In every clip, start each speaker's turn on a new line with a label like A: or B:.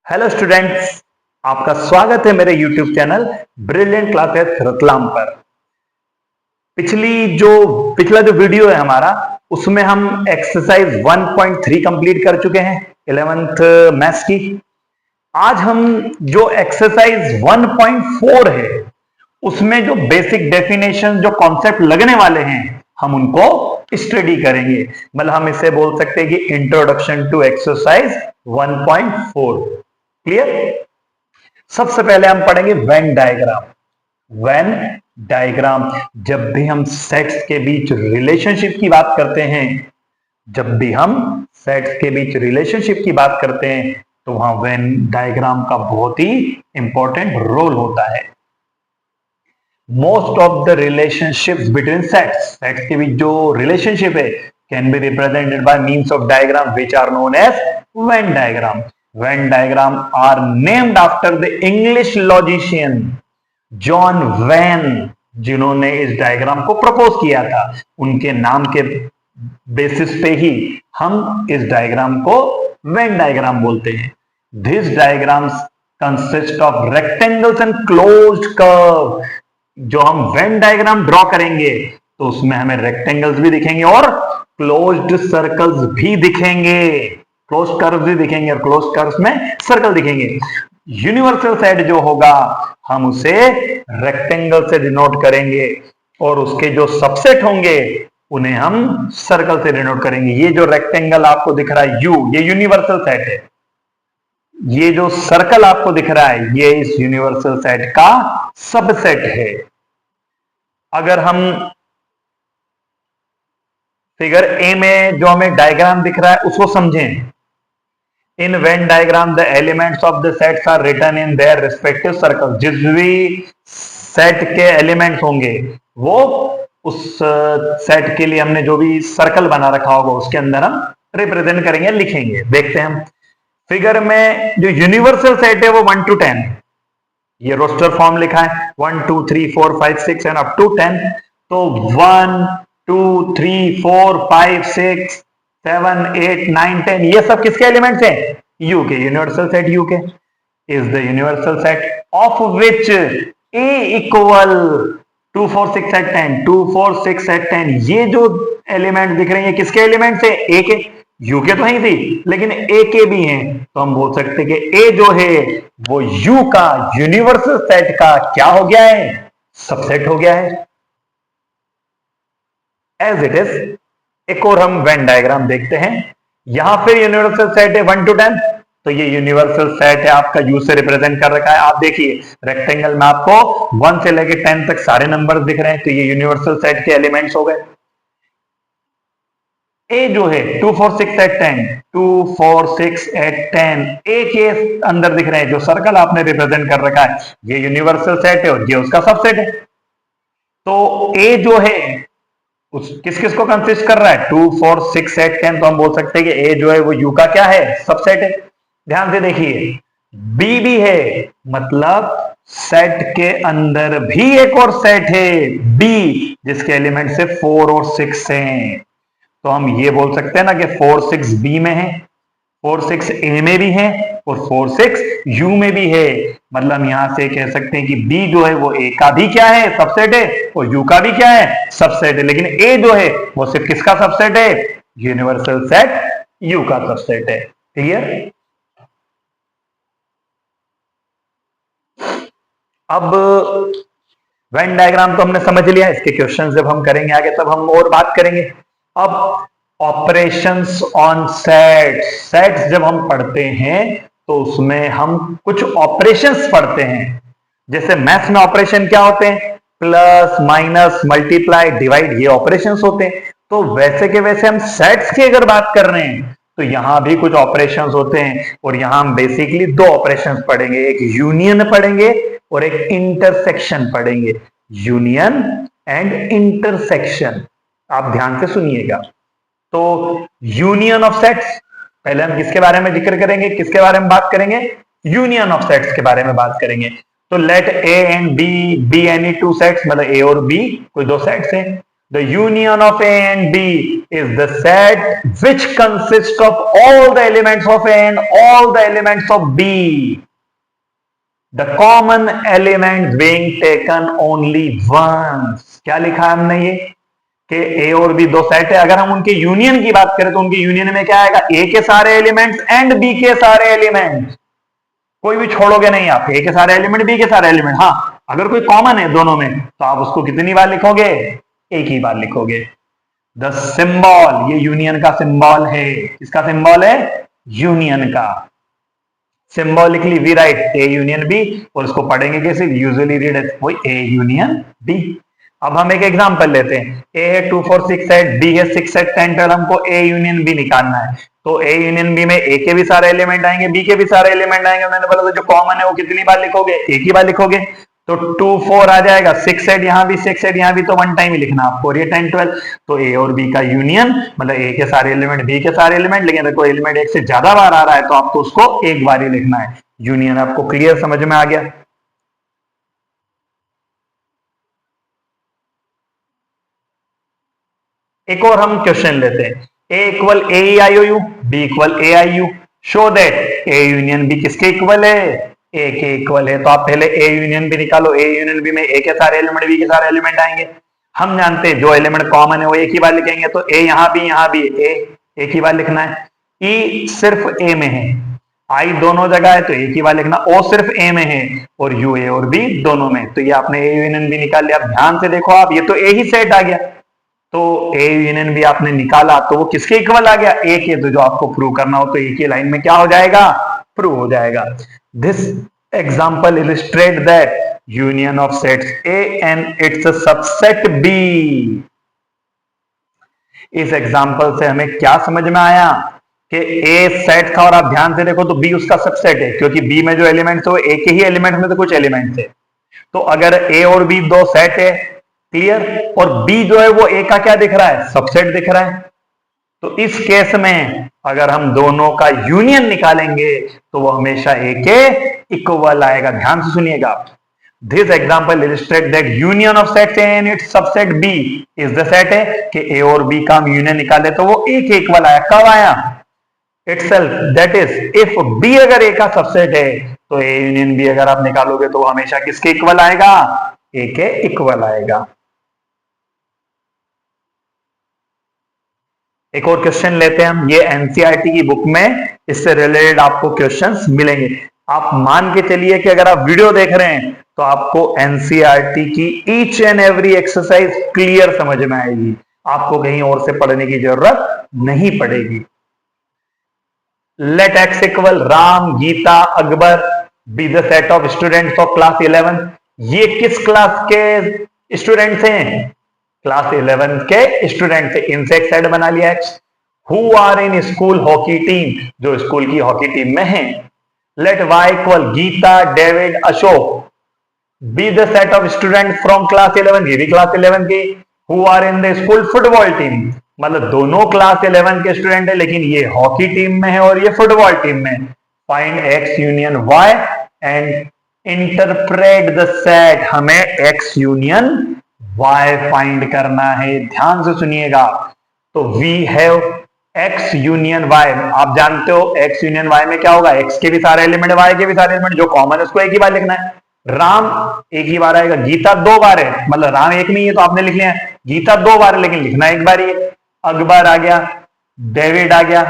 A: Hello students, आपका स्वागत है मेरे YouTube channel brilliant classes Ratlam पर। पिछला जो वीडियो है हमारा, उसमें हम एक्सरसाइज 1.3 कंप्लीट कर चुके हैं 11th मैथ्स की। आज हम जो एक्सरसाइज 1.4 है उसमें जो बेसिक डेफिनेशन, जो कॉन्सेप्ट लगने वाले हैं, हम उनको स्टडी करेंगे। मतलब हम इसे बोल सकते हैं कि इंट्रोडक्शन टू एक्सरसाइज 1.4। क्लियर? सबसे पहले हम पढ़ेंगे वेन डायग्राम। वेन डायग्राम, जब भी हम सेट्स के बीच रिलेशनशिप की बात करते हैं, जब भी हम सेट्स के बीच रिलेशनशिप की बात करते हैं, तो वहां वेन डायग्राम का बहुत ही इंपॉर्टेंट रोल होता है। Most of the relationships between sets, sets के बीच जो रिलेशनशिप है, can be represented by means of diagram which are known as Venn diagram. Venn diagram are named after the English logician John Venn, जिन्होंने इस diagram को propose किया था। उनके नाम के बेसिस पे ही हम इस डायग्राम को वेन डायग्राम बोलते हैं। This diagrams consist of rectangles and closed curve. जो हम वेन डायग्राम ड्रॉ करेंगे तो उसमें हमें रेक्टेंगल्स भी दिखेंगे और क्लोज्ड सर्कल्स भी दिखेंगे, क्लोज कर्व भी दिखेंगे और क्लोज कर्व में सर्कल दिखेंगे। यूनिवर्सल सेट जो होगा हम उसे रेक्टेंगल से डिनोट करेंगे और उसके जो सबसेट होंगे उन्हें हम सर्कल से डिनोट करेंगे। ये जो रेक्टेंगल आपको दिख रहा है यू, ये यूनिवर्सल सेट है। ये जो सर्कल आपको दिख रहा है ये इस यूनिवर्सल सेट का सबसेट है। अगर हम फिगर ए में जो हमें डायग्राम दिख रहा है उसको समझें, in Venn diagram the elements of the sets are written in their respective circle. जिस भी सेट के एलिमेंट्स होंगे वो उस सेट के लिए हमने जो भी सर्कल बना रखा होगा उसके अंदर हम रिप्रेजेंट करेंगे, लिखेंगे। देखते हैं हम फिगर में जो यूनिवर्सल सेट है वो 1 to 10, ये रोस्टर फॉर्म लिखा है 1 2 3 4 5 6 एंड अप टू 10। तो 1 2 3 4 5 6 7 8 9 10 ये सब किसके एलिमेंट्स हैं? यू के, यूनिवर्सल सेट यू के। Is the universal set of which A equal 2 4 6 8 10, 2 4 6 8 10। ये जो एलिमेंट दिख रहे हैं किसके एलिमेंट्स है? ए के। यू के तो ही थी लेकिन ए के भी हैं, तो हम बोल सकते हैं कि ए जो है वो यू का यूनिवर्सल सेट का क्या हो गया है? सबसेट हो गया है। एज इट इज एक और हम वेन डायग्राम देखते हैं। यहां फिर यूनिवर्सल सेट है 1 to 10, तो ये यूनिवर्सल सेट है आपका यू से रिप्रेजेंट कर रखा है। आप देखिए रेक्टेंगल में आपको 1 से लेकर 10 तक सारे नंबर दिख रहे हैं, तो ये यूनिवर्सल सेट के एलिमेंट्स हो गए। ए जो है 2 4 6 8 10, 2 4 6 8 10 ए के अंदर दिख रहे हैं, जो सर्कल आपने रिप्रेजेंट कर रखा है ये यूनिवर्सल सेट है और ये उसका सबसेट है। तो ए जो है किस किस को कंसिस्ट कर रहा है? 2 4 6 8 10, तो हम बोल सकते हैं कि ए जो है वो यू का क्या है? सबसेट है। ध्यान से देखिए बी भी है, मतलब सेट के अंदर भी एक और सेट है बी, जिसके एलिमेंट से 4 और 6 हैं। तो हम ये बोल सकते हैं ना कि 4 6 बी में है, 4 6 ए में भी है और 4 6 यू में भी है। मतलब हम यहां से कह सकते हैं कि बी जो है वो ए का भी क्या है? सबसेट है, और यू का भी क्या है? सबसेट है। लेकिन ए जो है वो सिर्फ किसका सबसेट है? यूनिवर्सल सेट यू का सबसेट है। क्लियर? अब वेन डायग्राम तो हमने समझ लिया, इसके क्वेश्चन जब हम करेंगे आगे तब हम और बात करेंगे। अब ऑपरेशंस ऑन सेट्स, सेट्स जब हम पढ़ते हैं तो उसमें हम कुछ ऑपरेशंस पढ़ते हैं। जैसे मैथ्स में ऑपरेशन क्या होते हैं? प्लस माइनस मल्टीप्लाई डिवाइड, ये ऑपरेशंस होते हैं। तो वैसे के वैसे हम सेट्स की अगर बात कर रहे हैं तो यहां भी कुछ ऑपरेशंस होते हैं और यहां हम बेसिकली दो ऑपरेशंस पढ़ेंगे, एक यूनियन पढ़ेंगे और एक इंटरसेक्शन पढ़ेंगे। यूनियन एंड इंटरसेक्शन, आप ध्यान से सुनिएगा। तो यूनियन ऑफ सेट्स, पहले हम किसके बारे में जिक्र करेंगे, किसके बारे में बात करेंगे? यूनियन ऑफ सेट्स के बारे में बात करेंगे। तो let A and B be any two sets, मतलब ए और बी कोई दो सेट्स हैं। The union of A and B is the set which consists of all the elements of A and all the elements of B. The common elements being taken only once. क्या लिखा है हमने ये कि A और B दो set है, अगर हम उनके यूनियन की बात करें तो उनके यूनियन में क्या आएगा, A के सारे एलिमेंट्स एंड B के सारे एलिमेंट्स, कोई भी छोड़ोगे नहीं आप, A के सारे एलिमेंट B के सारे एलिमेंट। हाँ, अगर कोई कॉमन है दोनों में तो आप उसको कितनी बार लिखोगे, एक ही बार लिखोगे। द सिंबल, ये यूनियन का सिंबल है, किसका सिंबल है, यूनियन का। Symbolically we write A union B, और इसको पढ़ेंगे कैसे, यूजुअली रीड एज वो ए यूनियन बी। अब हम एक एग्जांपल लेते हैं, ए है 2 4 6 8, बी है 6 8 10 12, हमको ए यूनियन बी निकालना है। तो ए यूनियन बी में ए के भी सारे एलिमेंट आएंगे, बी के भी सारे एलिमेंट आएंगे। मैंने बोला था जो कॉमन है वो कितनी बार लिखोगे, एक ही बार लिखोगे। तो 2 4 आ जाएगा, 6 8 यहाँ भी, 6 8 यहाँ भी, तो वन टाइम ही लिखना आपको। और ये 10 12, तो ए और बी का यूनियन मतलब ए के सारे एलिमेंट बी के सारे एलिमेंट, लेकिन अगर कोई एलिमेंट एक से ज्यादा बार आ रहा है तो आपको उसको एक बार ही लिखना है। यूनियन आपको क्लियर समझ में आ गया। एक और हम क्वेश्चन लेते हैं, A equal a i o u, B equal a i u, show that A union B किसके इक्वल है, ए के इक्वल है। तो आप पहले ए यूनियन बी निकालो, ए यूनियन बी में ए के सारे एलिमेंट बी के सारे एलिमेंट आएंगे। हम जानते हैं जो एलिमेंट कॉमन है वो एक ही बार लिखेंगे, तो ए यहां भी ए एक ही बार लिखना है। ई सिर्फ ए में है, आई दोनों जगह है तो एक ही बार लिखना। ओ सिर्फ ए में है और यू ए और बी दोनों में, तो ये आपने ए यूनियन बी निकाल लिया। अब ध्यान से देखो आप, ये तो ए ही सेट आ गया, तो ए यूनियन बी आपने निकाला तो वो किसके इक्वल आ गया, ए के। तो जो आपको प्रूव करना हो तो ए की लाइन में क्या हो जाएगा, प्रूव हो जाएगा। This example illustrate that union of sets A and its subset B. इस एग्जाम्पल से हमें क्या समझ में आया कि ए सेट था और आप ध्यान से देखो तो बी उसका सबसेट है, क्योंकि बी में जो एलिमेंट्स है वो ए के ही एलिमेंट में तो कुछ एलिमेंट्स है। तो अगर ए और बी दो सेट है, क्लियर, और बी जो है वो ए का क्या दिख रहा है, सबसेट दिख रहा है। तो इस केस में अगर हम दोनों का यूनियन निकालेंगे तो वो हमेशा ए के इक्वल आएगा। ध्यान से सुनिएगा आप। This example illustrate that union of sets A and its subset B is the set है कि ए और बी का हम यूनियन निकाले तो वो ए के इक्वल आया। कब आया, itself, that is if B अगर ए का सबसेट है तो ए यूनियन बी अगर आप निकालोगे तो वो हमेशा किसके इक्वल आएगा, ए के इक्वल आएगा। एक और क्वेश्चन लेते हैं हम, ये एनसीईआरटी की बुक में इससे रिलेटेड आपको क्वेश्चंस मिलेंगे। आप मान के चलिए कि अगर आप वीडियो देख रहे हैं तो आपको एनसीईआरटी की each and every exercise clear समझ में आएगी, आपको कहीं और से पढ़ने की जरूरत नहीं पड़ेगी। Let X equal Ram, Geeta, Akbar be the set of students of class 11। ये किस क्लास के स्टूडेंट्स हैं, क्लास 11 के स्टूडेंट थे। इनसे एक सेट बना लिया X. Who are in school hockey team, जो स्कूल की हॉकी टीम में है। Let Y equal Geeta, David, Ashok be the set of student from class 11, ये भी क्लास 11 के। Who are in the school football team, मतलब दोनों क्लास 11 के स्टूडेंट है, लेकिन ये हॉकी टीम में है और ये फुटबॉल टीम में। Find X union Y and interpret the set. हमें एक्स यूनियन वाई फाइंड करना है, ध्यान से सुनिएगा। तो we have X union Y, आप जानते हो एक्स यूनियन वाई में क्या होगा, एक्स के भी सारे एलिमेंट, वाई के भी सारे एलिमेंट, जो कॉमन है उसको एक ही बार लिखना है। राम एक ही बार आएगा, गीता 2 बार है, मतलब राम एक में ही है तो आपने लिख लिया है। गीता 2 बार है लेकिन लिखना एक बार ही है। अकबर आ गया, डेविड आ गया,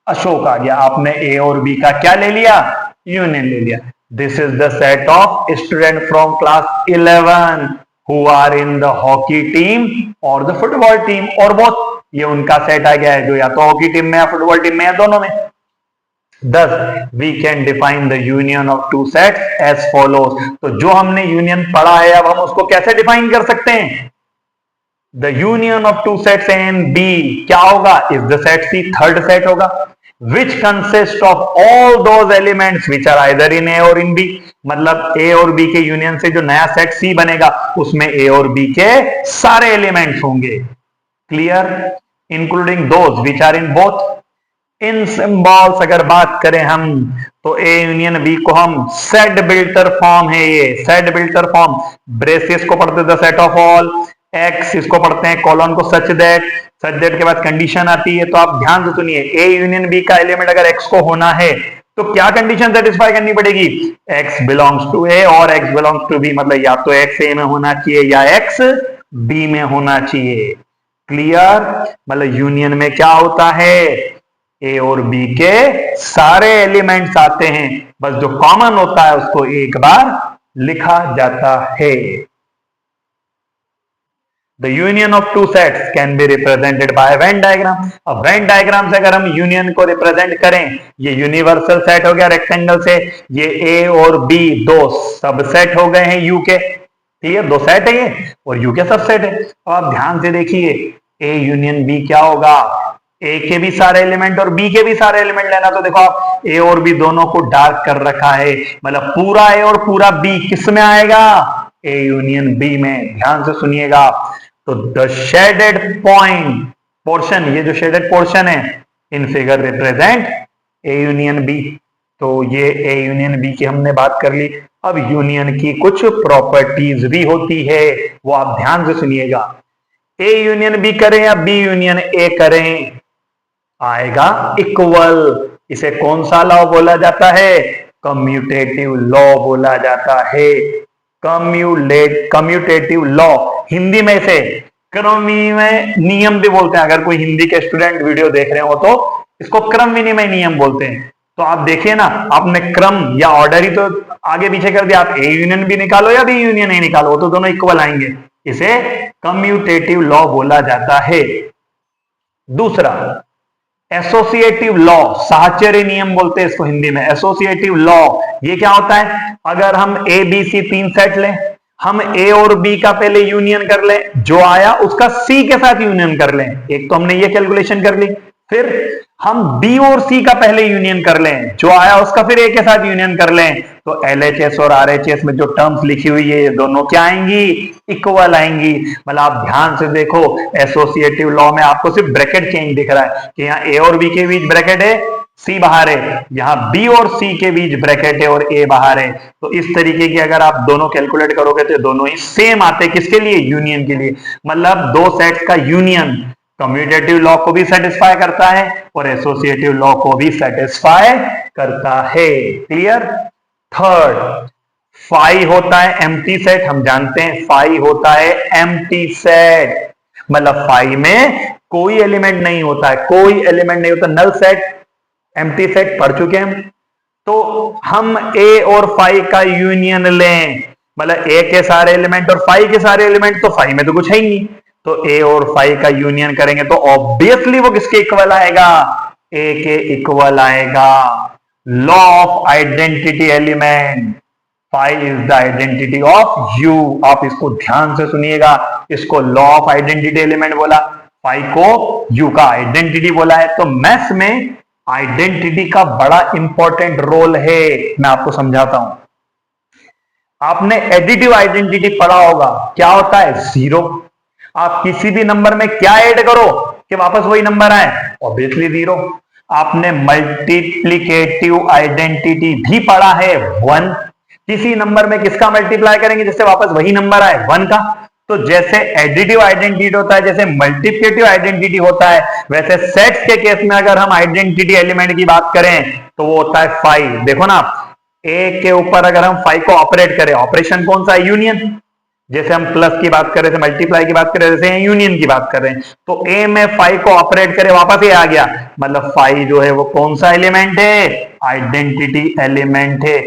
A: अशोक आ गया। आपने ए और बी का क्या ले लिया, यूनियन ले लिया। This is the set of student from class 11 who are in the hockey team or the football team or both। ये उनका सेट आ गया है जो या तो हॉकी टीम में या फुटबॉल टीम में या दोनों में। Thus we can define the union of two sets as follows। तो जो हमने यूनियन पढ़ा है अब हम उसको कैसे डिफाइन कर सकते हैं। The union of two sets A and B क्या होगा, is the set C, third set होगा। Which consists of all those elements which are either in A or in B। मतलब A और B के union से जो नया set C बनेगा उसमें A और B के सारे एलिमेंट्स होंगे। Clear, including those which are in both. In symbols अगर बात करें हम तो A यूनियन B को हम सेट बिल्टर फॉर्म है, ये सेट बिल्टर फॉर्म। ब्रेसियस को पढ़ते the set of all, x इसको पढ़ते हैं कॉलन को सच दैट के बाद कंडीशन आती है। तो आप ध्यान से सुनिए, ए यूनियन बी का एलिमेंट अगर एक्स को होना है तो क्या कंडीशन सेटिस्फाई करनी पड़ेगी? एक्स बिलोंग्स टू ए और एक्स बिलोंग्स टू बी, मतलब या तो एक्स ए में होना चाहिए या एक्स बी में होना चाहिए। क्लियर? मतलब यूनियन में क्या होता है, ए और बी के सारे एलिमेंट्स आते हैं, बस जो कॉमन होता है उसको एक बार लिखा जाता है। The union of two sets can be represented by a Venn diagram। अब Venn diagram से अगर हम यूनियन को रिप्रेजेंट करें, ये यूनिवर्सल सेट हो गया रेक्टेंगल से, ये A और B दो सबसेट हो गए हैं U के, ठीक है, दो सेट है ये और U के सबसेट है। तो आप ध्यान से देखिए, A यूनियन B क्या होगा, A के भी सारे एलिमेंट और B के भी सारे एलिमेंट लेना। तो देखो आप A और B दोनों को डार्क कर रखा है, मतलब पूरा A और पूरा B किस में आएगा, A यूनियन B में। ध्यान से सुनिएगा, तो द शेडेड पॉइंट पोर्शन, ये जो शेडेड पोर्शन है in figure represent A union B. तो ये ए यूनियन बी की हमने बात कर ली। अब यूनियन की कुछ प्रॉपर्टीज भी होती है, वो आप ध्यान से सुनिएगा। ए यूनियन बी करें या बी यूनियन ए करें, आएगा इक्वल। इसे कौन सा लॉ बोला जाता है? कम्यूटेटिव लॉ बोला जाता है। कम्यूटेटिव लॉ, हिंदी में इसे क्रम विनिमय नियम भी बोलते हैं। अगर कोई हिंदी के स्टूडेंट वीडियो देख रहे हो तो इसको क्रम विनिमय नियम बोलते हैं। तो आप देखिए ना, आपने क्रम या ऑर्डर ही तो आगे पीछे कर दिया, आप ए यूनियन भी निकालो या बी यूनियन ए निकालो, तो दोनों इक्वल आएंगे। इसे कम्यूटेटिव लॉ बोला जाता है। दूसरा, एसोसिएटिव लॉ, साहचर्य नियम बोलते हैं इसको हिंदी में। एसोसिएटिव लॉ ये क्या होता है? अगर हम ए बी सी तीन सेट लें, हम ए और बी का पहले यूनियन कर लें, जो आया उसका सी के साथ यूनियन कर लें। एक तो हमने ये कैलकुलेशन कर ली, फिर हम बी और सी का पहले यूनियन कर लें, जो आया उसका फिर ए के साथ यूनियन कर लें। तो एलएचएस और आरएचएस में जो टर्म्स लिखी हुई है ये दोनों क्या आएंगी? इक्वल आएंगी। मतलब आप ध्यान से देखो, एसोसिएटिव लॉ में आपको सिर्फ ब्रैकेट चेंज दिख रहा है कि यहाँ ए और बी के बीच ब्रैकेट है, सी बाहर है, यहाँ बी और सी के बीच ब्रैकेट है और ए बाहर है। तो इस तरीके की अगर आप दोनों कैलकुलेट करोगे तो दोनों ही सेम आते। किसके लिए? यूनियन के लिए। मतलब दो सेट्स का यूनियन कम्यूटेटिव लॉ को भी सेटिस्फाई करता है और एसोसिएटिव लॉ को भी सेटिस्फाई करता है। क्लियर? थर्ड, फाई होता है एम्प्टी सेट। हम जानते हैं फाई होता है एम्प्टी सेट, मतलब फाई में कोई एलिमेंट नहीं होता है, कोई एलिमेंट नहीं होता, नल सेट, एम्प्टी सेट पढ़ चुके हैं। तो हम ए और फाई का यूनियन लें, मतलब ए के सारे एलिमेंट और फाई के सारे एलिमेंट, तो फाई में तो कुछ है ही नहीं। तो ए और फाई का यूनियन करेंगे तो ऑब्वियसली वो किसके इक्वल आएगा? ए के इक्वल आएगा। Law of identity element, phi is the identity of U. आप इसको ध्यान से सुनिएगा, इसको लॉ ऑफ आइडेंटिटी एलिमेंट बोला, फाई को यू का आइडेंटिटी बोला है। तो मैथ्स में आइडेंटिटी का बड़ा इंपॉर्टेंट रोल है। मैं आपको समझाता हूं। आपने एडिटिव आइडेंटिटी पढ़ा होगा, क्या होता है? जीरो। आप किसी भी नंबर में क्या ऐड करो कि वापस वही नंबर आए? Obviously zero. आपने मल्टीप्लिकेटिव आइडेंटिटी भी पढ़ा है, वन। किसी नंबर में किसका मल्टीप्लाई करेंगे जिससे वापस वही नंबर आए? वन का। तो जैसे एडिटिव आइडेंटिटी होता है, जैसे मल्टीप्लिकेटिव आइडेंटिटी होता है, वैसे सेट्स के केस में अगर हम आइडेंटिटी एलिमेंट की बात करें तो वो होता है फाइव। देखो ना, ए के ऊपर अगर हम फाइव को ऑपरेट करें, ऑपरेशन कौन सा है? यूनियन। जैसे हम प्लस की बात कर रहे थे, मल्टीप्लाई की बात कर रहे थे, जैसे यूनियन की बात कर रहे हैं। तो ए में फाइव को ऑपरेट करे, वापस ए आ गया, मतलब फाइव जो है वो कौन सा एलिमेंट है? आइडेंटिटी एलिमेंट है।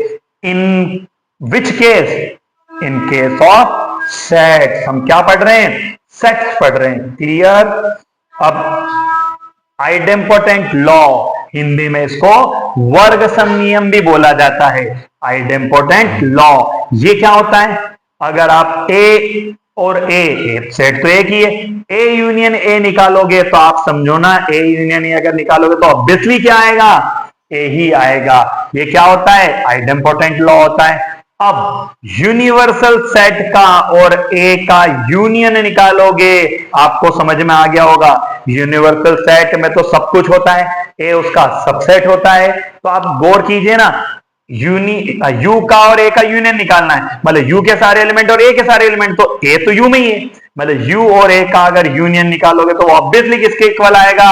A: In which case? In case of sets. हम क्या पढ़ रहे हैं? सेट्स पढ़ रहे हैं। क्लियर? अब आइडेम्पोटेंट लॉ, हिंदी में इसको वर्ग सम नियम भी बोला जाता है। आइडेम्पोटेंट लॉ ये क्या होता है? अगर आप ए और ए सेट तो एक ही है, ए यूनियन ए निकालोगे तो आप समझो ना, ए यूनियन ए अगर निकालोगे तो ऑब्वियसली क्या आएगा? ए ही आएगा। ये क्या होता है? आइडेम्पोटेंट लॉ होता है। अब यूनिवर्सल सेट का और ए का यूनियन निकालोगे, आपको समझ में आ गया होगा। यूनिवर्सल सेट में तो सब कुछ होता है, ए उसका सबसेट होता है। तो आप गौर कीजिए ना, यू का और ए का यूनियन निकालना है, मतलब यू के सारे एलिमेंट और ए के सारे एलिमेंट, तो ए तो यू में ही है, मतलब U और A का अगर यूनियन निकालोगे तो ऑब्वियसली किसके इक्वल आएगा,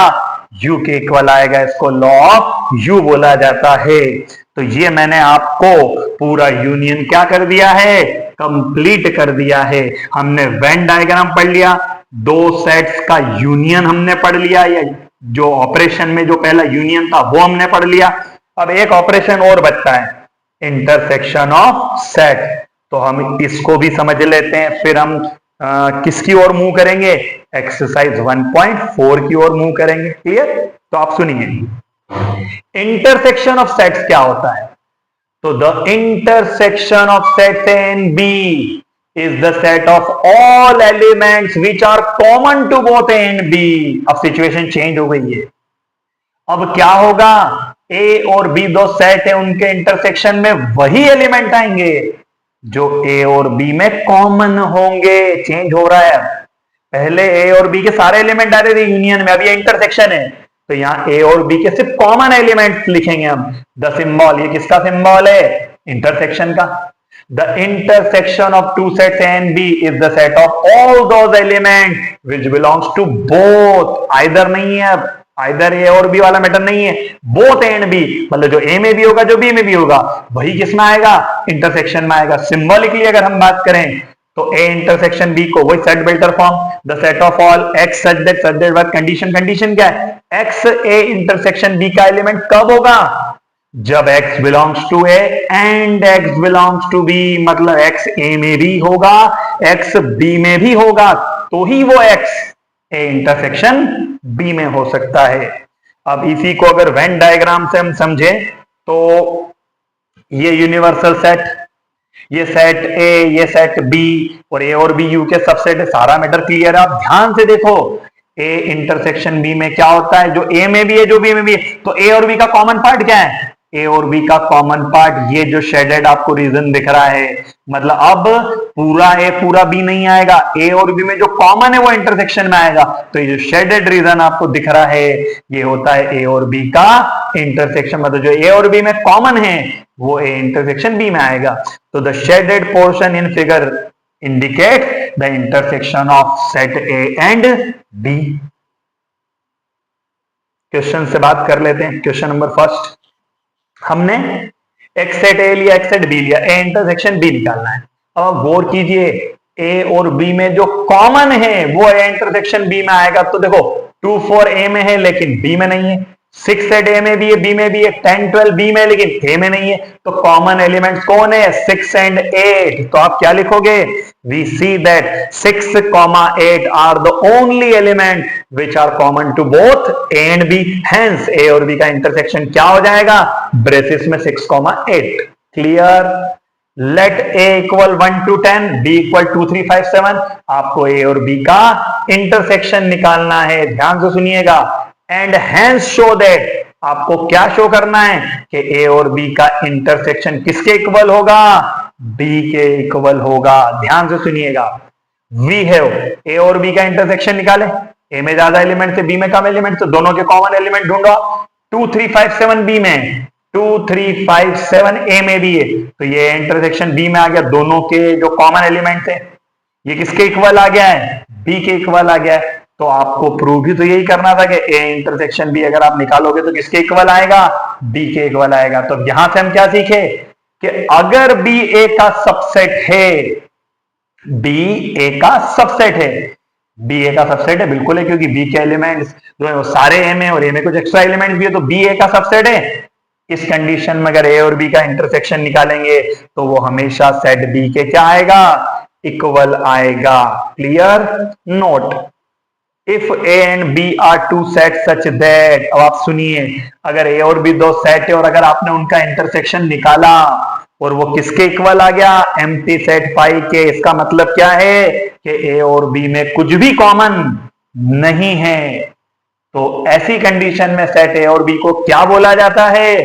A: U के इक्वल आएगा। इसको लॉ ऑफ U बोला जाता है। तो ये मैंने आपको पूरा यूनियन क्या कर दिया है, कंप्लीट कर दिया है। हमने वेन डायग्राम पढ़ लिया, दो सेट्स का यूनियन हमने पढ़ लिया, या जो ऑपरेशन में जो पहला यूनियन था वो हमने पढ़ लिया। अब एक ऑपरेशन और बचता है, इंटरसेक्शन ऑफ सेट। तो हम इसको भी समझ लेते हैं, फिर हम किसकी ओर मूव करेंगे, एक्सरसाइज 1.4 की ओर मूव करेंगे। क्लियर? तो आप सुनिए, इंटरसेक्शन ऑफ सेट्स क्या होता है। तो the intersection of sets A and B is the set of all elements which are common to both A and B। अब सिचुएशन चेंज हो गई है। अब क्या होगा, A और B दो सेट है, उनके इंटरसेक्शन में वही एलिमेंट आएंगे जो A और B में कॉमन होंगे। चेंज हो रहा है। पहले A और B के सारे एलिमेंट आ रहे थे यूनियन में, अभी इंटरसेक्शन है तो यहाँ A और B के सिर्फ कॉमन एलिमेंट लिखेंगे हम। द सिंबल, ये किसका सिंबल है, इंटरसेक्शन का। The intersection of two sets A and B is the set of all those elements which belongs to both। either नहीं है, अब either A और B वाला मैटर नहीं है, both A and B, मतलब जो A में भी होगा जो B में भी होगा वही किस में आएगा, इंटरसेक्शन में आएगा। सिंबॉलिकली अगर हम बात करें तो A इंटरसेक्शन B को वही set builder form, the set of all X such that बाद कंडीशन क्या है, X A इंटरसेक्शन B का एलिमेंट कब होगा, जब x belongs to A and x belongs to B। मतलब x A में भी होगा x B में भी होगा तो ही वो x A इंटरसेक्शन B में हो सकता है। अब इसी को अगर वेन डायग्राम से हम समझे तो ये यूनिवर्सल सेट, ये सेट A, ये सेट B और A और B U के सबसेट है। सारा मैटर क्लियर है। आप ध्यान से देखो, A इंटरसेक्शन B में क्या होता है, जो A में भी है जो B में भी है, तो A और B का कॉमन पार्ट क्या है, A और B का कॉमन पार्ट ये जो शेडेड आपको रीजन दिख रहा है, मतलब अब पूरा A पूरा B नहीं आएगा, A और B में जो कॉमन है वो इंटरसेक्शन में आएगा। तो ये जो शेडेड रीजन आपको दिख रहा है ये होता है A और B का इंटरसेक्शन, मतलब जो A और B में कॉमन है वो A इंटरसेक्शन B में आएगा। तो the shaded portion in figure indicate the intersection of set A and B। Question से बात कर लेते हैं। क्वेश्चन नंबर फर्स्ट, हमने एक्स सेट ए लिया, एक्स सेट बी लिया, ए इंटरसेक्शन बी निकालना है। अब गौर कीजिए, ए और बी में जो कॉमन है वो ए इंटरसेक्शन बी में आएगा। तो देखो 2 4 ए में है लेकिन बी में नहीं है, 6 सेट ए में भी है बी में भी है, 10 12 बी में लेकिन ए में नहीं है। तो कॉमन एलिमेंट्स कौन है, 6 एंड 8। तो आप क्या लिखोगे, we see that 6, 8 are the only element which are common to both A and B, hence A और B का इंटरसेक्शन क्या हो जाएगा, ब्रेसिस में 6, 8। Clear? Let A equal 1 to 10, B equal 2 3 5 7। आपको A और B का इंटरसेक्शन निकालना है, ध्यान से सुनिएगा। एंड hence show that, आपको क्या शो करना है कि A और B का इंटरसेक्शन किसके इक्वल होगा, B के इक्वल होगा। ध्यान से सुनिएगा, वी हैव A और B का इंटरसेक्शन निकाले, A में ज्यादा एलिमेंट है B में कम एलिमेंट, तो दोनों के कॉमन एलिमेंट ढूंढो। 2 3 5 7 B में, 2 3 5 7 A में भी है, तो ये इंटरसेक्शन B में आ गया। दोनों के जो कॉमन एलिमेंट है ये किसके इक्वल आ गया है, B के इक्वल आ गया है। तो आपको प्रूव भी तो यही करना था कि A इंटरसेक्शन B अगर आप निकालोगे तो किसके इक्वल आएगा, B के इक्वल आएगा। तो यहां से हम क्या सीखे कि अगर B A का सबसेट है, B A का सबसेट है, B A का सबसेट है बिल्कुल है, क्योंकि B के एलिमेंट्स जो है वो सारे A में और A में कुछ एक्स्ट्रा एलिमेंट भी है, तो B A का सबसेट है। इस कंडीशन में अगर A और B का इंटरसेक्शन निकालेंगे तो वो हमेशा सेट B के क्या आएगा, इक्वल आएगा। Clear? Note, if A and B are two sets such that, अब आप सुनिए, अगर A और B दो सेट है और अगर आपने उनका इंटरसेक्शन निकाला और वो किसके इक्वल आ गया, एम्प्टी सेट पाई के, इसका मतलब क्या है कि A और B में कुछ भी कॉमन नहीं है। तो ऐसी कंडीशन में सेट A और B को क्या बोला जाता है,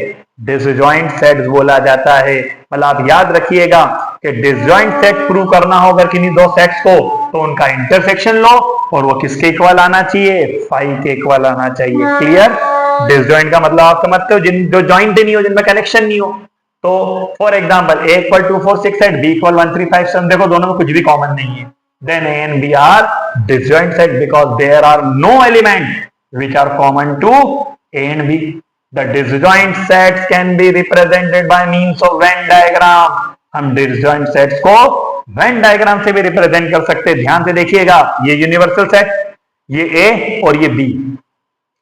A: डिसजॉइंट सेट्स बोला जाता है। मतलब आप याद रखिएगा कि डिसजॉइंट सेट प्रूव करना हो अगर किन्हीं दो सेट्स को, तो उनका इंटरसेक्शन लो और वो किसके इक्वल आना चाहिए, फाइव के इक्वल आना चाहिए। क्लियर? डिसजॉइंट का मतलब आप समझते हो, जिन जो जॉइंट नहीं हो, जिनमें कनेक्शन नहीं हो। तो for example A equal 2 4 6 8, B equal 1 3 5 7, देखो दोनों में कुछ भी कॉमन नहीं है, then A and B are disjoint set because there are no element which are common to A and B. The disjoint sets can be represented by means of Venn diagram. हम disjoint sets को Venn diagram से भी represent कर सकते हैं. ध्यान से देखिएगा, ये यूनिवर्सल सेट, ये A और ये B.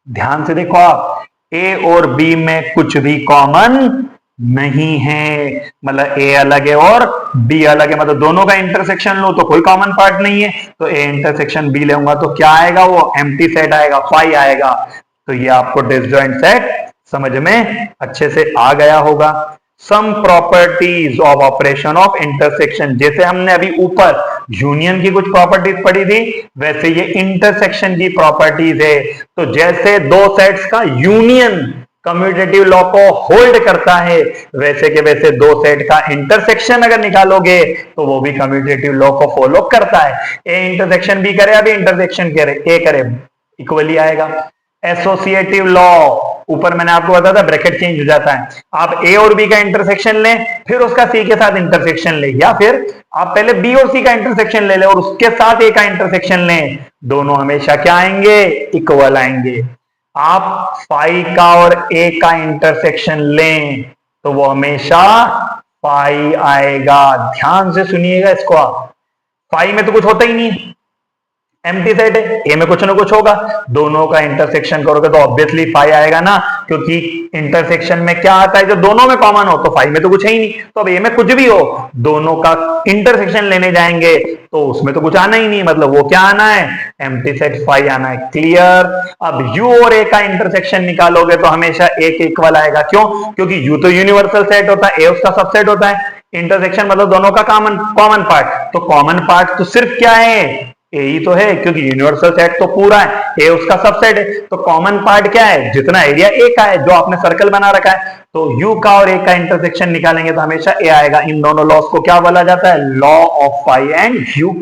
A: ध्यान से देखो आप, A और B में कुछ भी कॉमन नहीं है, मतलब A अलग है और B अलग है, मतलब दोनों का इंटरसेक्शन लो तो कोई कॉमन पार्ट नहीं है, तो A इंटरसेक्शन B लेऊंगा तो क्या आएगा, वो एम्प्टी सेट आएगा, फाई आएगा. तो ये आपको डिसजॉइंट सेट समझ में अच्छे से आ गया होगा. Some properties of operation of intersection, जैसे हमने अभी ऊपर यूनियन की कुछ प्रॉपर्टीज पढ़ी थी, वैसे ये इंटरसेक्शन की प्रॉपर्टीज है. तो जैसे दो सेट्स का यूनियन कम्यूटेटिव लॉ को होल्ड करता है, वैसे के वैसे दो सेट का इंटरसेक्शन अगर निकालोगे तो वो भी कम्यूटेटिव लॉ को फॉलो करता है. ए इंटरसेक्शन बी करे, अभी इंटरसेक्शन करे ए करे, इक्वली आएगा. एसोसिएटिव लॉ, ऊपर मैंने आपको बताया था ब्रैकेट चेंज हो जाता है. आप ए और बी का इंटरसेक्शन लें, फिर उसका सी के साथ इंटरसेक्शन लें, या फिर आप पहले बी और सी का इंटरसेक्शन ले लें और उसके साथ ए का इंटरसेक्शन लें, दोनों हमेशा क्या आएंगे, इक्वल आएंगे. आप फाई का और ए का इंटरसेक्शन लें तो वो हमेशा फाई आएगा. ध्यान से सुनिएगा इसको, आप फाई में तो कुछ होता ही नहीं है, एम्प्टी सेट है, ए में कुछ ना कुछ होगा, दोनों का इंटरसेक्शन करोगे तो ऑब्वियसली फाई आएगा ना, क्योंकि इंटरसेक्शन में क्या आता है, जो दोनों में कॉमन हो. तो फाई में तो कुछ है ही नहीं, तो अब ए में कुछ भी हो, दोनों का इंटरसेक्शन लेने जाएंगे तो उसमें तो कुछ आना ही नहीं, मतलब वो क्या आना है, एम्प्टी सेट फाई आना है. क्लियर. अब यू और ए का इंटरसेक्शन निकालोगे तो हमेशा ए के इक्वल आएगा. क्यों? क्योंकि यू तो यूनिवर्सल सेट होता है, ए उसका सबसेट होता है. इंटरसेक्शन मतलब दोनों का कॉमन पार्ट, तो कॉमन पार्ट तो सिर्फ क्या है, ए ही तो है, क्योंकि यूनिवर्सल सेट तो पूरा है, ए उसका सबसेट है. तो कॉमन पार्ट क्या है, जितना एरिया ए का है, जो आपने सर्कल बना रखा है, तो यू का और ए का इंटरसेक्शन निकालेंगे तो हमेशा ए आएगा. इन दोनों लॉस को क्या बोला जाता है, law of phi and U.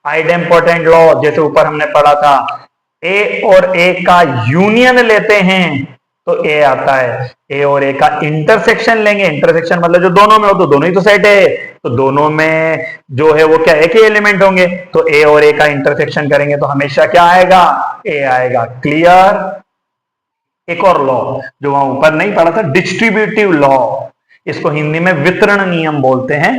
A: Idempotent law, जैसे ऊपर हमने पढ़ा था, ए और ए का यूनियन लेते हैं तो ए आता है. ए और ए का इंटरसेक्शन लेंगे, इंटरसेक्शन मतलब जो दोनों में हो, तो दोनों ही तो सेट है, तो दोनों में जो है वो क्या एक ही एलिमेंट होंगे, तो ए और ए का इंटरसेक्शन करेंगे तो हमेशा क्या आएगा, ए आएगा. क्लियर. एक और लॉ जो वहां ऊपर नहीं पढ़ा था, डिस्ट्रीब्यूटिव लॉ, इसको हिंदी में वितरण नियम बोलते हैं.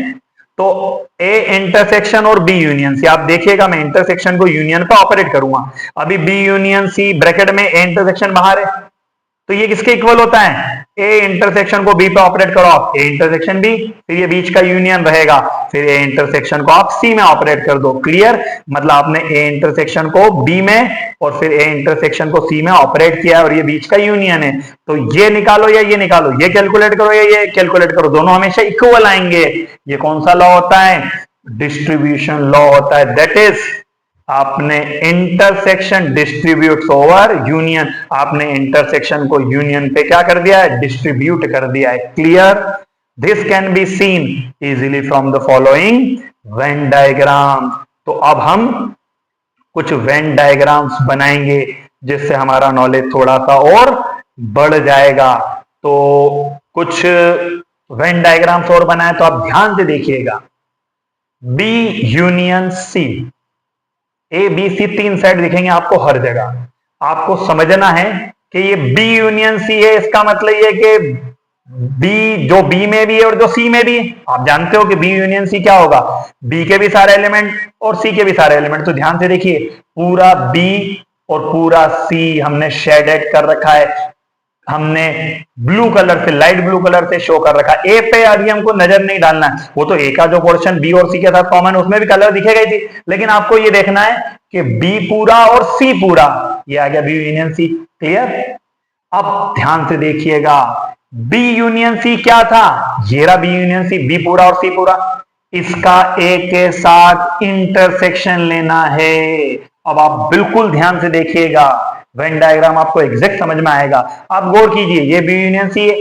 A: तो ए इंटरसेक्शन और बी यूनियन सी, आप देखिएगा मैं इंटरसेक्शन को यूनियन पे ऑपरेट करूंगा. अभी बी यूनियन सी ब्रैकेट में ए इंटरसेक्शन बाहर है, तो ये किसके इक्वल होता है, ए इंटरसेक्शन को बी पे ऑपरेट करो आप, ए इंटरसेक्शन बी, फिर ये बीच का यूनियन रहेगा, फिर ए इंटरसेक्शन को आप सी में ऑपरेट कर दो. क्लियर. मतलब आपने ए इंटरसेक्शन को बी में और फिर ए इंटरसेक्शन को सी में ऑपरेट किया और ये बीच का यूनियन है, तो ये निकालो या ये निकालो, ये कैलकुलेट करो या ये कैलकुलेट करो, दोनों हमेशा इक्वल आएंगे. ये कौन सा लॉ होता है, डिस्ट्रीब्यूशन लॉ होता है. दैट इज, आपने इंटरसेक्शन डिस्ट्रीब्यूट्स ओवर यूनियन, आपने इंटरसेक्शन को यूनियन पे क्या कर दिया है, डिस्ट्रीब्यूट कर दिया है. Clear. This can be seen easily from the following Venn diagram. तो अब हम कुछ वेन डायग्राम्स बनाएंगे जिससे हमारा नॉलेज थोड़ा सा और बढ़ जाएगा. तो कुछ वेन डायग्राम्स और बनाए तो आप ध्यान से देखिएगा. B union C, A B C तीन सेट दिखेंगे आपको हर जगह. आपको समझना है कि ये बी यूनियन सी है, इसका मतलब ये कि बी जो बी में भी है और जो सी में भी है. आप जानते हो कि बी यूनियन सी क्या होगा, बी के भी सारे एलिमेंट और सी के भी सारे एलिमेंट. तो ध्यान से देखिए, पूरा बी और पूरा सी हमने शेडेड कर रखा है, हमने ब्लू कलर से, लाइट ब्लू कलर से शो कर रखा. ए पे अभी हमको नजर नहीं डालना है, वो तो ए का जो पोर्शन बी और सी के साथ कॉमन है उसमें भी कलर दिखेगा ही थी, लेकिन आपको ये देखना है कि बी पूरा और सी पूरा, ये आ गया बी यूनियन सी. क्लियर. अब ध्यान से देखिएगा, बी यूनियन सी क्या था, ये रहा बी यूनियन सी, बी पूरा और सी पूरा. इसका ए के साथ इंटरसेक्शन लेना है. अब आप बिल्कुल ध्यान से देखिएगा, वेन डायग्राम आपको एग्जैक्ट समझ में आएगा. आप गौर कीजिए, ये बी यूनियन सी है,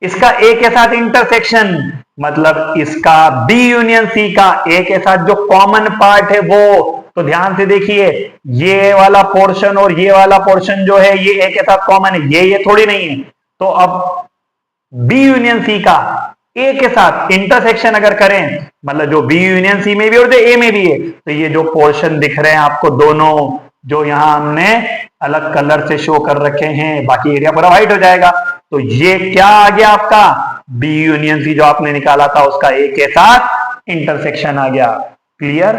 A: इसका ए के साथ इंटरसेक्शन, मतलब इसका बी यूनियन सी का ए के साथ जो कॉमन पार्ट है वो. तो ध्यान से देखिए, ये वाला पोर्शन और ये वाला पोर्शन जो है ये ए के साथ कॉमन है, ये थोड़ी नहीं है. तो अब बी यूनियन सी का ए के साथ इंटरसेक्शन अगर करें, मतलब जो बी यूनियन सी में भी और जो ए में भी है, तो ये जो पोर्शन दिख रहे हैं आपको दोनों, जो यहां हमने अलग कलर से शो कर रखे हैं, बाकी एरिया पूरा व्हाइट हो जाएगा। तो ये क्या आ गया आपका बी यूनियन सी जो आपने निकाला था उसका ए के साथ इंटरसेक्शन आ गया। क्लियर?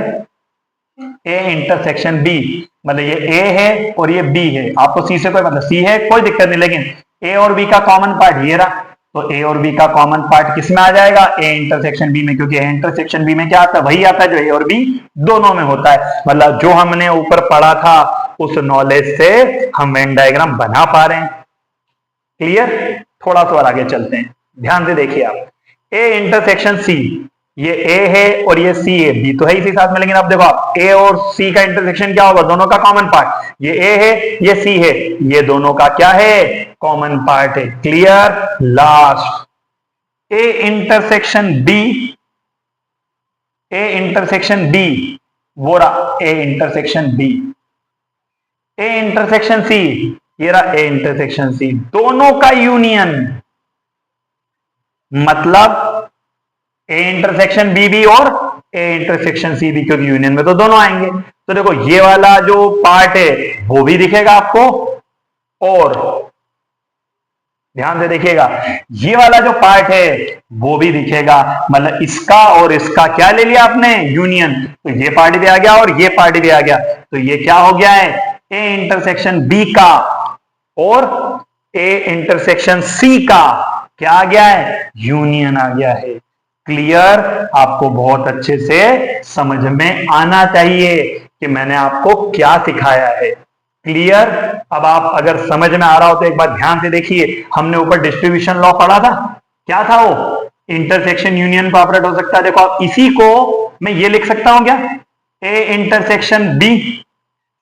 A: ए इंटरसेक्शन बी, मतलब ये ए है और ये बी है, आपको सी से कोई मतलब सी है कोई दिक्कत नहीं, लेकिन ए और बी का कॉमन पार्ट ये रहा, तो ए और बी का कॉमन पार्ट किस में आ जाएगा? ए इंटरसेक्शन बी में, क्योंकि ए इंटरसेक्शन बी में क्या आता है? वही आता है जो ए और बी दोनों में होता है। मतलब जो हमने ऊपर पढ़ा था उस नॉलेज से हम वेन डायग्राम बना पा रहे हैं। क्लियर? थोड़ा सा और आगे चलते हैं, ध्यान से देखिए आप। ए इंटरसेक्शन सी, ये ए है और ये सी है, बी तो है इसी साथ में, लेकिन अब देखो आप ए और सी का इंटरसेक्शन क्या होगा? दोनों का कॉमन पार्ट, ये ए है ये सी है, ये दोनों का क्या है? कॉमन पार्ट है। Clear? Last A intersection B, A intersection B, वो रहा A intersection B, A intersection C, ये रहा ए इंटरसेक्शन सी, दोनों का यूनियन, मतलब ए इंटरसेक्शन बी भी और ए इंटरसेक्शन सी भी, क्योंकि यूनियन में तो दोनों आएंगे। तो देखो ये वाला जो पार्ट है वो भी दिखेगा आपको, और ध्यान से देखिएगा ये वाला जो पार्ट है वो भी दिखेगा, मतलब इसका और इसका क्या ले लिया आपने? यूनियन। तो ये पार्ट भी आ गया और ये पार्ट भी आ गया, तो ये क्या हो गया है? ए इंटरसेक्शन बी का और ए इंटरसेक्शन सी का क्या आ गया है? यूनियन आ गया है। क्लियर? आपको बहुत अच्छे से समझ में आना चाहिए कि मैंने आपको क्या सिखाया है। क्लियर? अब आप अगर समझ में आ रहा हो तो एक बार ध्यान से देखिए, हमने ऊपर डिस्ट्रीब्यूशन लॉ पढ़ा था, क्या था वो? इंटरसेक्शन यूनियन कॉपरेट हो सकता है। देखो आप इसी को मैं ये लिख सकता हूं क्या? ए इंटरसेक्शन बी,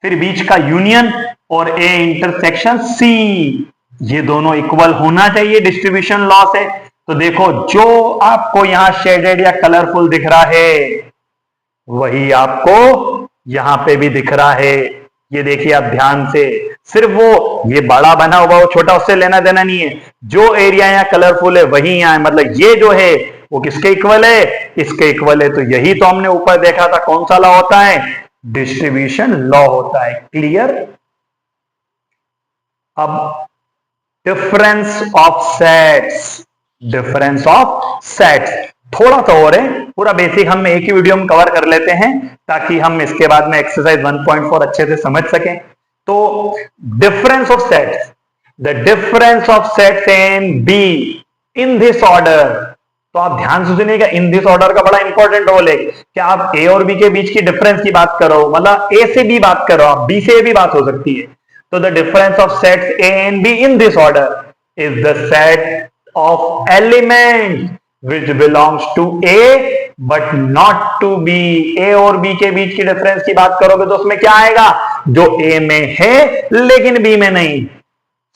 A: फिर बीच का यूनियन, और ए इंटरसेक्शन सी, ये दोनों इक्वल होना चाहिए डिस्ट्रीब्यूशन लॉ से। तो देखो जो आपको यहां शेडेड या कलरफुल दिख रहा है वही आपको यहां पे भी दिख रहा है। ये देखिए आप ध्यान से, सिर्फ वो ये बड़ा बना हुआ वो छोटा उससे लेना देना नहीं है, जो एरिया यहां कलरफुल है वही यहां है, मतलब ये जो है वो किसके इक्वल है? इसके इक्वल है। तो यही तो हमने ऊपर देखा था, कौन सा लॉ होता है? डिस्ट्रीब्यूशन लॉ होता है। क्लियर? अब difference of sets, difference of sets थोड़ा सा और है, पूरा बेसिक हम एक ही वीडियो में कवर कर लेते हैं ताकि हम इसके बाद में एक्सरसाइज 1.4 अच्छे से समझ सकें। तो difference of sets, the difference of sets in be in this order. तो आप ध्यान से सुनिएगा, इन दिस ऑर्डर का बड़ा इंपॉर्टेंट रोल है कि आप ए और बी के बीच की डिफरेंस की बात करो, मतलब ए से बी बात करो, आप बी से ए भी बात हो सकती है। तो the difference of sets A and be in this order is the set of element which belongs to A but not to B। A और B के बीच की डिफरेंस की बात करोगे तो उसमें क्या आएगा? जो A में है लेकिन B में नहीं।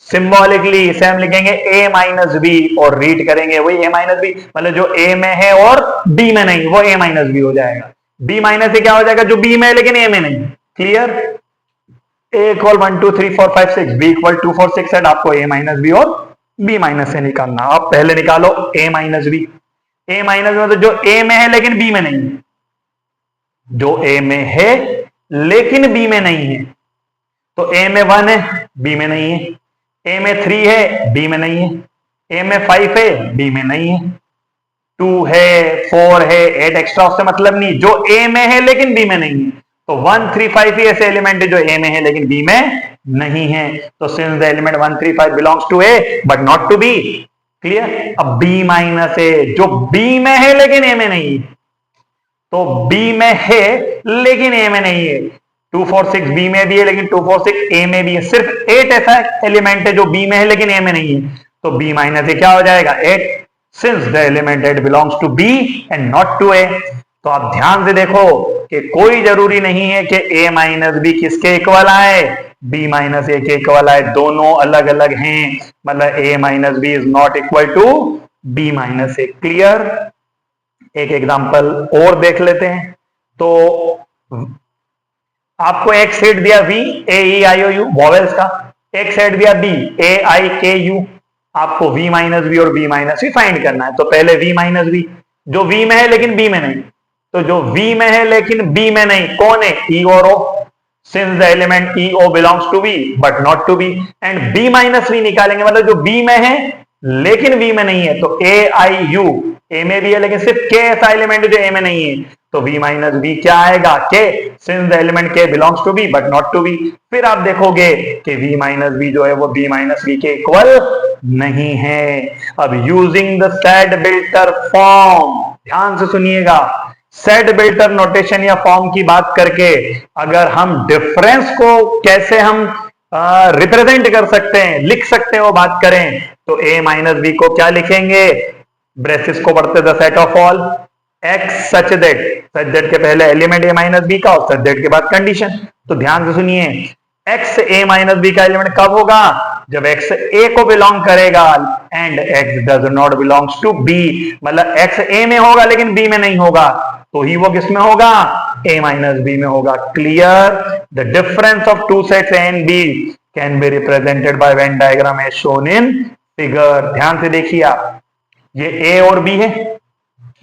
A: सिंबॉलिकली इसे हम लिखेंगे A माइनस बी और रीड करेंगे वही A माइनस बी, मतलब जो A में है और B में नहीं वो A माइनस बी हो जाएगा। B माइनस से क्या हो जाएगा? जो B में है लेकिन A में नहीं। Clear? A equal 1 2 3 4 5 6, B equal 2 4 6 8, आपको A माइनस बी और बी माइनस से निकालना। आप पहले निकालो ए माइनस बी, ए माइनस में तो जो ए में है लेकिन बी में नहीं है, जो ए में है लेकिन बी में नहीं है। तो ए में 1 है बी में नहीं है, ए में 3 है बी में नहीं है, ए में 5 है बी में नहीं है, 2 है 4 है 8 एक्स्ट्रा उससे मतलब नहीं, जो ए में है लेकिन बी में नहीं है। तो 1 3 5 ही ऐसे एलिमेंट है जो ए में है लेकिन बी में नहीं है। तो since the element 1 3 5 belongs to A but not to B. Clear? अब बी माइनस ए जो बी में है लेकिन ए में नहीं है, तो बी में है लेकिन ए में नहीं है। 2 4 6 बी में भी है लेकिन 2 4 6 ए में भी है। सिर्फ 8 ऐसा एलिमेंट है जो बी में है लेकिन ए में नहीं है, तो बी माइनस ए क्या हो जाएगा? 8, since the element 8 belongs to B and not to A. तो आप ध्यान से देखो कि कोई जरूरी नहीं है कि ए माइनस बी किसके इक्वल आए? बी माइनस ए के इक्वल आए, दोनों अलग अलग हैं, मतलब A minus B is not equal to B minus A. Clear? एक एग्जांपल और देख लेते हैं। तो आपको एक सेट दिया V a e i o u vowels का, एक सेट दिया बी ए आई के यू, आपको v माइनस बी और b माइनस वी फाइंड करना है। तो पहले v माइनस बी, जो v में है लेकिन b में नहीं, तो जो v में है लेकिन b में नहीं कौन है, e और o, since the element e o belongs to v but not to b, and b minus वी निकालेंगे, मतलब जो b में है लेकिन v में नहीं है, तो a i u, a में भी है लेकिन सिर्फ k ऐसा एलिमेंट जो a में नहीं है, तो v माइनस बी क्या आएगा, k, since the element k belongs to b but not to b। फिर आप देखोगे कि v माइनस बी जो है वो b माइनस बी के इक्वल नहीं है। अब यूजिंग द सेड-बिल्टर फॉर्म, ध्यान से सुनिएगा, सेड-बिल्टर नोटेशन या फॉर्म की बात करके अगर हम डिफरेंस को कैसे हम रिप्रेजेंट कर सकते हैं, लिख सकते हैं, वो बात करें तो a माइनस बी को क्या लिखेंगे, ब्रेसिस को पढ़ते the set of all x such that के पहले एलिमेंट a माइनस बी का और सच दैट के बाद कंडीशन। तो ध्यान से सुनिए, x a माइनस बी का एलिमेंट कब होगा, जब x a को बिलोंग करेगा and x does not belongs to b, मतलब x a में होगा लेकिन b में नहीं होगा, तो ही वो किस में होगा, a माइनस बी में होगा। Clear, the difference of two sets a and b can be represented by Venn diagram as shown in figure. ध्यान से देखिए आप, ये a और b है,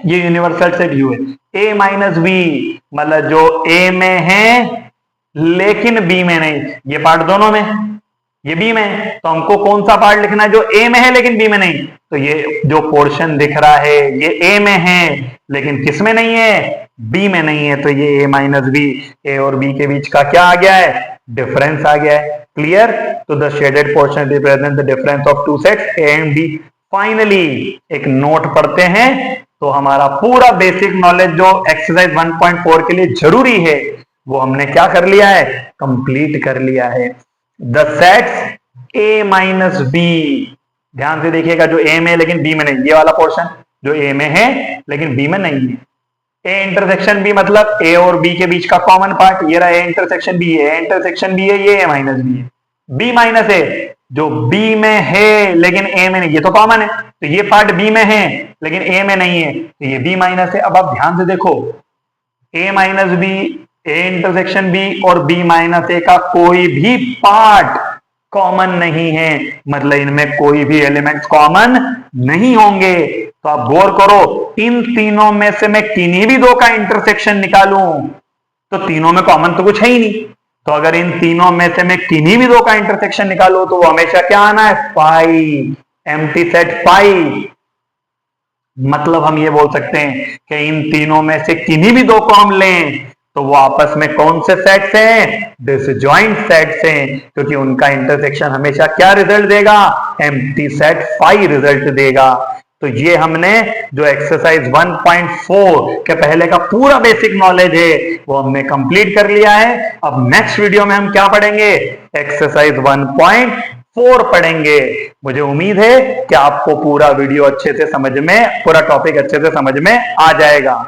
A: ये यूनिवर्सल सेट u है, a माइनस बी मतलब जो a में है लेकिन b में नहीं, ये पार्ट दोनों में, ये b में है, तो हमको कौन सा पार्ट लिखना है, जो a में है लेकिन b में नहीं, तो ये जो पोर्शन दिख रहा है ये a में है लेकिन किस में नहीं है, b में नहीं है, तो ये a माइनस बी, a और b के बीच का क्या आ गया है, डिफरेंस आ गया है। क्लियर, तो the shaded portion represent the difference of two sets a and b। Finally एक नोट पढ़ते हैं, तो हमारा पूरा बेसिक नॉलेज जो एक्सरसाइज 1.4 के लिए जरूरी है वो हमने क्या कर लिया है, कंप्लीट कर लिया है। The sets a minus B, ध्यान से देखिएगा, जो a में लेकिन b में नहीं, ये वाला पोर्शन जो a में है लेकिन b में नहीं है, a इंटरसेक्शन b मतलब a और b के बीच का कॉमन पार्ट, ये रहा a इंटरसेक्शन b है, a इंटरसेक्शन b है, ये a माइनस बी है, b माइनस a जो b में है लेकिन a में नहीं, ये तो कॉमन है, तो ये पार्ट b में है लेकिन a में नहीं है, तो ये b माइनस है। अब आप ध्यान से देखो, a minus B, a intersection b और b माइनस a का कोई भी पार्ट कॉमन नहीं है, मतलब इनमें कोई भी एलिमेंट्स कॉमन नहीं होंगे। तो आप गौर करो, इन तीनों में से मैं किन्हीं भी दो का इंटरसेक्शन निकालूं तो तीनों में कॉमन तो कुछ है ही नहीं, तो अगर इन तीनों में से मैं किन्हीं भी दो का इंटरसेक्शन निकालूं तो वो हमेशा क्या आना है, पाई, एम्प्टी सेट पाई। मतलब हम ये बोल सकते हैं कि इन तीनों में से किन्हीं भी दो को हम लें तो वो आपस में कौन से सेट्स हैं, डिसजॉइंट सेट्स हैं, क्योंकि उनका इंटरसेक्शन हमेशा क्या रिजल्ट देगा, एम्प्टी सेट पाई रिजल्ट देगा। तो ये हमने जो एक्सरसाइज 1.4 के पहले का पूरा बेसिक नॉलेज है वो हमने कंप्लीट कर लिया है। अब नेक्स्ट वीडियो में हम क्या पढ़ेंगे, एक्सरसाइज 1.4 पढ़ेंगे। मुझे उम्मीद है कि आपको पूरा वीडियो अच्छे से समझ में, पूरा टॉपिक अच्छे से समझ में आ जाएगा।